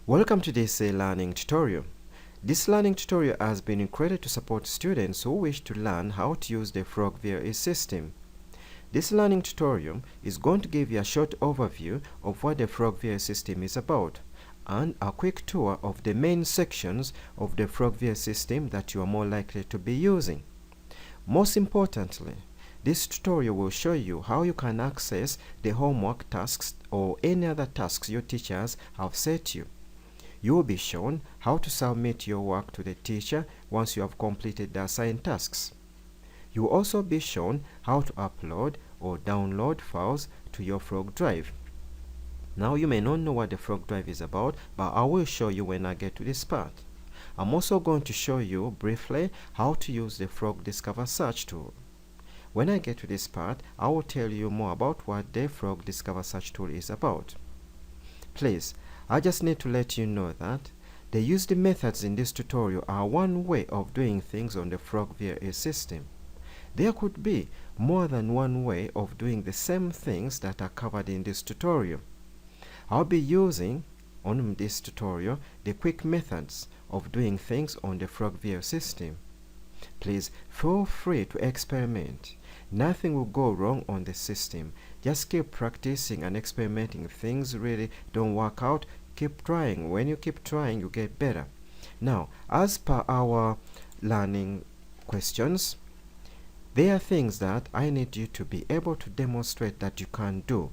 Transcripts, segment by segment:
Welcome to this learning tutorial. This learning tutorial has been created to support students who wish to learn how to use the Frog VLE system. This learning tutorial is going to give you a short overview of what the Frog VLE system is about and a quick tour of the main sections of the Frog VLE system that you are more likely to be using. Most importantly, this tutorial will show you how you can access the homework tasks or any other tasks your teachers have set you. You will be shown how to submit your work to the teacher once you have completed the assigned tasks. You will also be shown how to upload or download files to your Frog Drive. Now you may not know what the Frog Drive is about, but I will show you when I get to this part. I'm also going to show you briefly how to use the Frog Discover Search tool. When I get to this part, I will tell you more about what the Frog Discover Search tool is about. Please, I just need to let you know that the used methods in this tutorial are one way of doing things on the Frog VLE system. There could be more than one way of doing the same things that are covered in this tutorial. I'll be using on this tutorial the quick methods of doing things on the Frog VLE system. Please feel free to experiment. Nothing will go wrong on the system. Just keep practicing and experimenting. If things really don't work out, keep trying. When you keep trying, you get better. Now, as per our learning questions, there are things that I need you to be able to demonstrate that you can do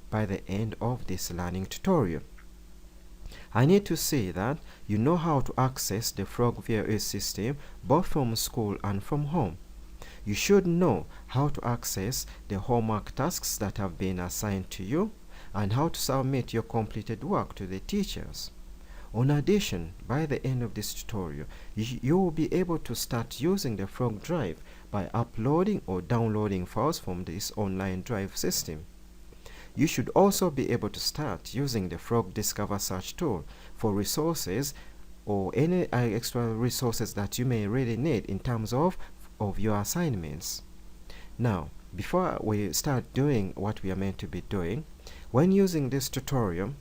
by the end of this learning tutorial. I need to see that you know how to access the Frog VLE system both from school and from home. You should know how to access the homework tasks that have been assigned to you and how to submit your completed work to the teachers. In addition, by the end of this tutorial, you will be able to start using the Frog Drive by uploading or downloading files from this online drive system. You should also be able to start using the Frog Discover Search tool for resources or any extra resources that you may really need in terms of your assignments. Now, before we start doing what we are meant to be doing, when using this tutorial,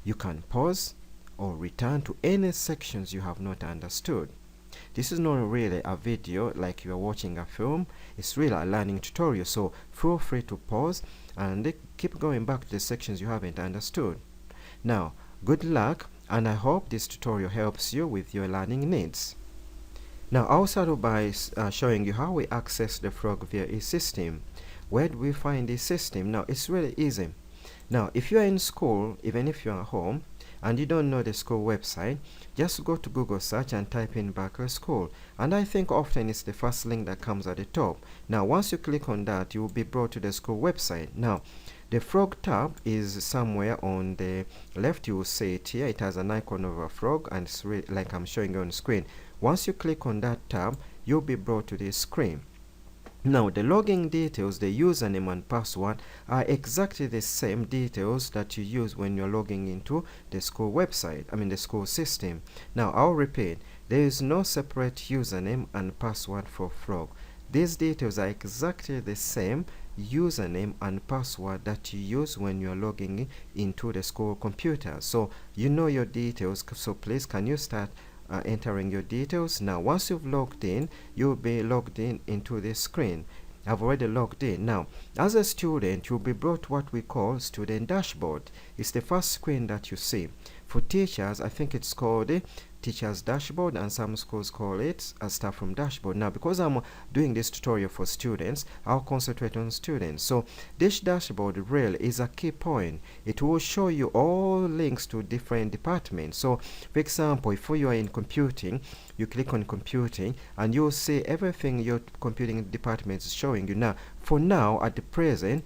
you can pause or return to any sections you have not understood. This is not really a video like you are watching a film. It's really a learning tutorial, so feel free to pause and keep going back to the sections you haven't understood. Now, good luck, and I hope this tutorial helps you with your learning needs. Now, I'll start by showing you how we access the Frog VLE system. Where do we find this system? Now, it's really easy. Now, if you're in school, even if you're at home, and you don't know the school website, just go to Google search and type in Barker School. And I think often it's the first link that comes at the top. Now, once you click on that, you will be brought to the school website. Now, the Frog tab is somewhere on the left. You will see it here. It has an icon of a frog, and it's like I'm showing you on screen. Once you click on that tab, you'll be brought to this screen. Now, the login details, the username and password, are exactly the same details that you use when you're logging into the school website, the school system. Now, I'll repeat, there is no separate username and password for Frog. These details are exactly the same username and password that you use when you're logging into the school computer. So, you know your details, so please, can you start entering your details? Now, once you've logged in, you'll be logged in into this screen. I've already logged in. Now, as a student, you'll be brought what we call student dashboard. It's the first screen that you see. For teachers, I think it's called the teacher's dashboard, and some schools call it a staff room dashboard. Now, because I'm doing this tutorial for students, I'll concentrate on students. So this dashboard really is a key point. It will show you all links to different departments. So for example, if you are in computing, you click on computing and you'll see everything your computing department is showing you. Now, for now, at the present,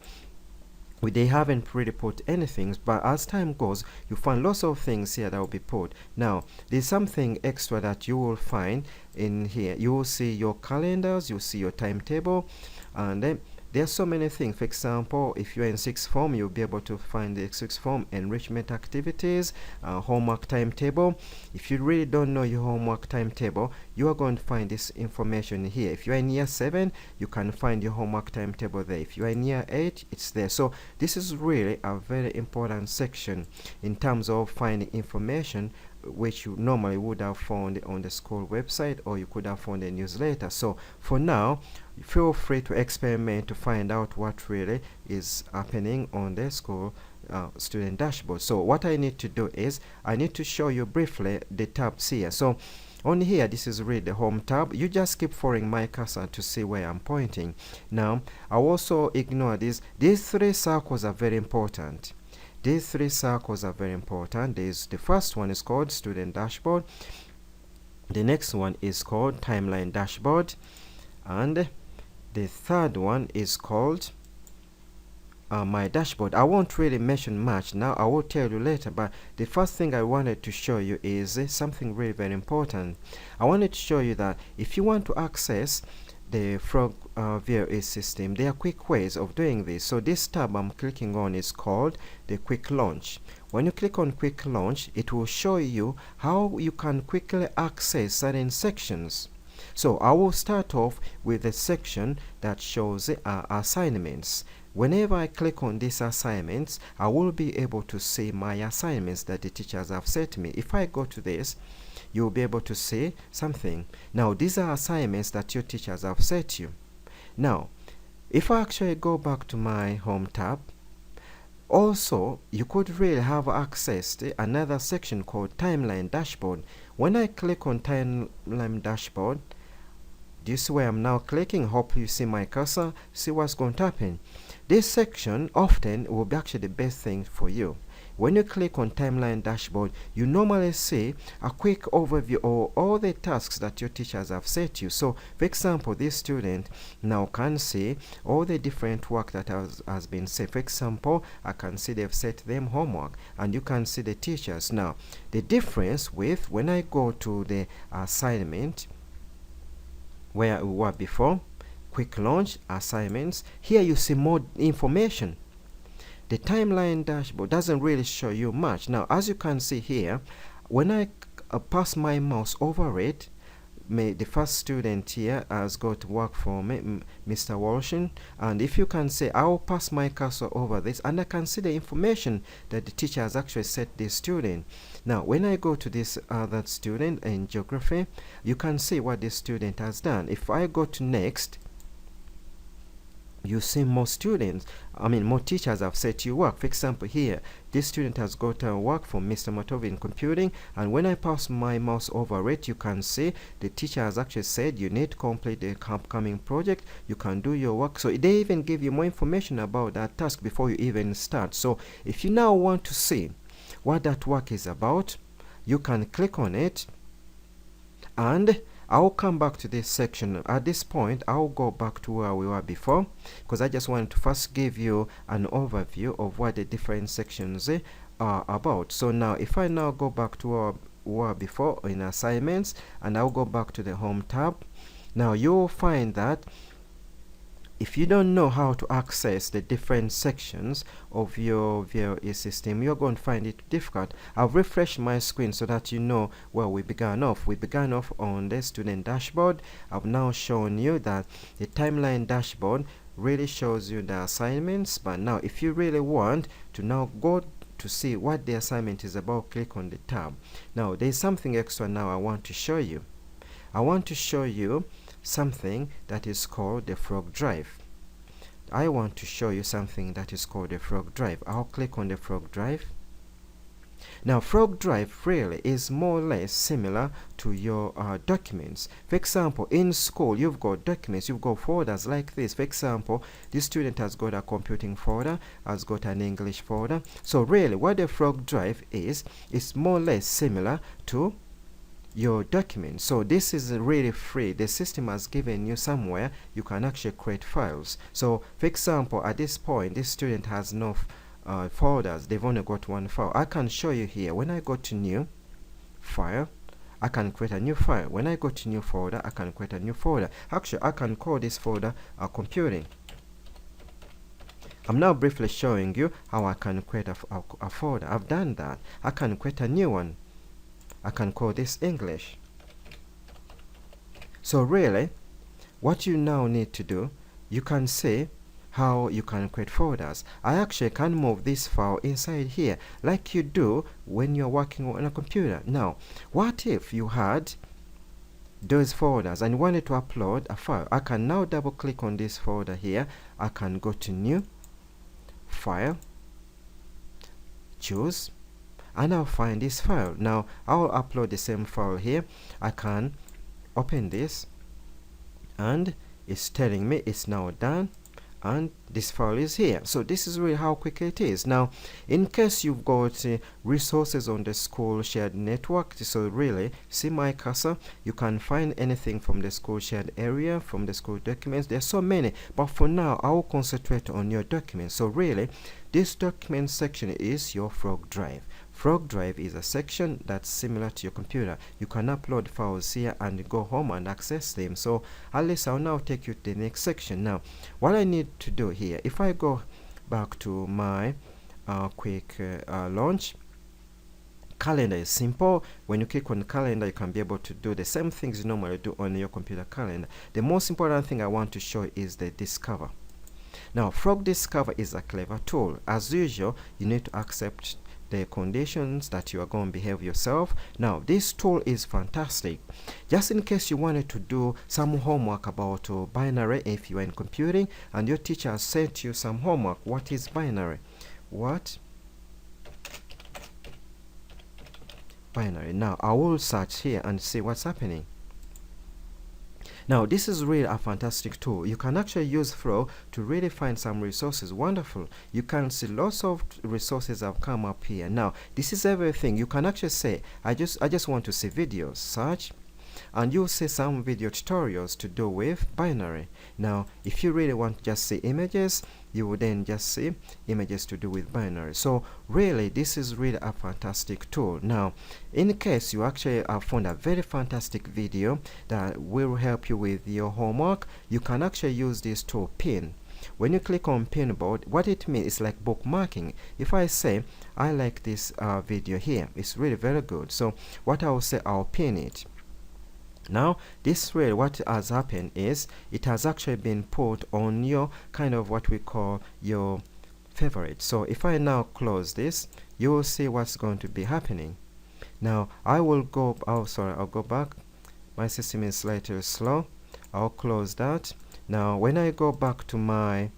they haven't really put anything, but as time goes, you find lots of things here that will be put. Now, there's something extra that you will find in here. You will see your calendars, you'll see your timetable, and then there are so many things. For example, if you're in sixth form, you'll be able to find the sixth form enrichment activities, homework timetable. If you really don't know your homework timetable, you are going to find this information here. If you're in year 7, you can find your homework timetable there. If you're in year 8, it's there. So this is really a very important section in terms of finding information which you normally would have found on the school website, or you could have found a newsletter. So for now, feel free to experiment to find out what really is happening on the school student dashboard. So what I need to do is I need to show you briefly the tabs here. So on here, this is really the home tab. You just keep following my cursor to see where I'm pointing. Now I'll also ignore these 3 circles are very important. These 3 circles are very important. The first one is called student dashboard. The next one is called timeline dashboard. And the third one is called my dashboard. I won't really mention much now. I will tell you later, but the first thing I wanted to show you is something really very important. I wanted to show you that if you want to access the Frog VLE system, there are quick ways of doing this. So this tab I'm clicking on is called the quick launch. When you click on quick launch, it will show you how you can quickly access certain sections. So I will start off with the section that shows assignments. Whenever I click on these assignments, I will be able to see my assignments that the teachers have set me. If I go to this, you'll be able to see something. Now these are assignments that your teachers have set you. Now if I actually go back to my home tab, also you could really have access to another section called timeline dashboard. When I click on timeline dashboard, do you see where I'm now clicking? Hope you see my cursor. See what's going to happen. This section often will be actually the best thing for you. When you click on timeline dashboard, you normally see a quick overview of all the tasks that your teachers have set you. So for example, this student now can see all the different work that has been set. For example, I can see they've set them homework, and you can see the teachers. Now the difference with when I go to the assignment where we were before, quick launch, assignments, here you see more information. The timeline dashboard doesn't really show you much. Now as you can see here, when I pass my mouse over it, the first student here has got work for me, Mr. Walshin, and if you can see, I'll pass my cursor over this and I can see the information that the teacher has actually set this student. Now when I go to this other student in geography, you can see what this student has done. If I go to next, you see more students, more teachers have set you work. For example, here this student has got work from Mr. Matovu in computing, and when I pass my mouse over it, you can see the teacher has actually said you need to complete the upcoming project, you can do your work. So they even give you more information about that task before you even start. So if you now want to see what that work is about, you can click on it, and I'll come back to this section. At this point, I'll go back to where we were before, because I just wanted to first give you an overview of what the different sections are about. So now if I now go back to where we were before in assignments, and I'll go back to the home tab, now you'll find that if you don't know how to access the different sections of your VLE system, you're going to find it difficult. I've refreshed my screen so that you know where we began off. We began off on the student dashboard. I've now shown you that the timeline dashboard really shows you the assignments, but now if you really want to now go to see what the assignment is about, click on the tab. Now there's something extra now I want to show you. I want to show you something that is called the Frog Drive. I want to show you something that is called the Frog Drive. I'll click on the Frog Drive. Now Frog Drive really is more or less similar to your documents. For example, in school you've got documents, you've got folders like this. For example, this student has got a computing folder, has got an English folder. So really what the Frog Drive is more or less similar to your document. So this is really free. The system has given you somewhere you can actually create files. So for example, at this point this student has no folders, they've only got one file. I can show you here. When I go to new file, I can create a new file. When I go to new folder, I can create a new folder. Actually I can call this folder computing. I'm now briefly showing you how I can create a folder. I've done that. I can create a new one. I can call this English. So really, what you now need to do, you can see how you can create folders. I actually can move this file inside here like you do when you're working on a computer. Now, what if you had those folders and wanted to upload a file? I can now double click on this folder here. I can go to new, file, choose, and I'll find this file. Now I'll upload the same file here. I can open this and it's telling me it's now done and this file is here. So this is really how quick it is. Now in case you've got resources on the school shared network, so really see my cursor, you can find anything from the school shared area, from the school documents. There's so many, but for now I will concentrate on your documents. So really this document section is your Frog drive. Frog drive is a section that's similar to your computer. You can upload files here and go home and access them. So at least I'll now take you to the next section. Now what I need to do here, if I go back to my quick launch, calendar is simple. When you click on calendar, you can be able to do the same things you normally do on your computer calendar. The most important thing I want to show is the discover. Now Frog Discover is a clever tool. As usual, you need to accept the conditions that you are going to behave yourself. Now this tool is fantastic. Just in case you wanted to do some homework about binary, if you are in computing and your teacher has sent you some homework, what is binary? What binary? Now I will search here and see what's happening. Now this is really a fantastic tool. You can actually use Frog to really find some resources. Wonderful. You can see lots of resources have come up here. Now this is everything. You can actually say I just want to see videos, search, and you'll see some video tutorials to do with binary. Now if you really want to just see images, you will then just see images to do with binary. So really this is really a fantastic tool. Now in case you actually have found a very fantastic video that will help you with your homework, you can actually use this tool pin. When you click on pinboard, what it means is like bookmarking. If I say I like this video here, it's really very good. So what I will say, I'll pin it. Now this way what has happened is it has actually been put on your kind of what we call your favorite. So if I now close this, you will see what's going to be happening. Now I will go, I'll go back. My system is slightly slow. I'll close that. Now when I go back to my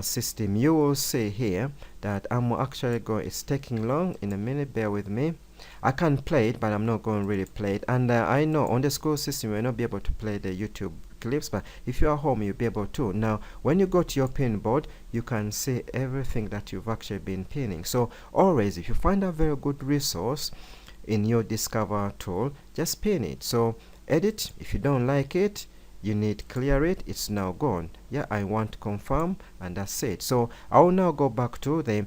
system, you will see here that I'm actually going, it's taking long. In a minute, bear with me. I can play it, but I'm not going to really play it. And I know on the school system you will not be able to play the YouTube clips, but if you are home you'll be able to. Now when you go to your pin board, you can see everything that you've actually been pinning. So always, if you find a very good resource in your Discover tool, just pin it. So edit, if you don't like it, you need clear it, it's now gone. Yeah, I want to confirm, and that's it. So I will now go back to the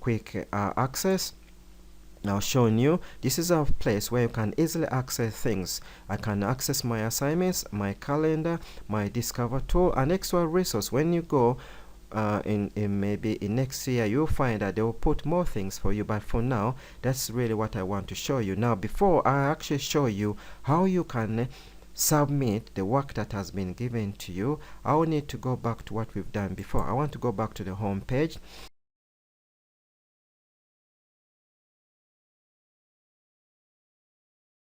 quick access. Now showing you, this is a place where you can easily access things. I can access my assignments, my calendar, my Discover tool, and extra resource. When you go in maybe in next year, you'll find that they will put more things for you, but for now that's really what I want to show you. Now before I actually show you how you can submit the work that has been given to you, I will need to go back to what we've done before. I want to go back to the home page.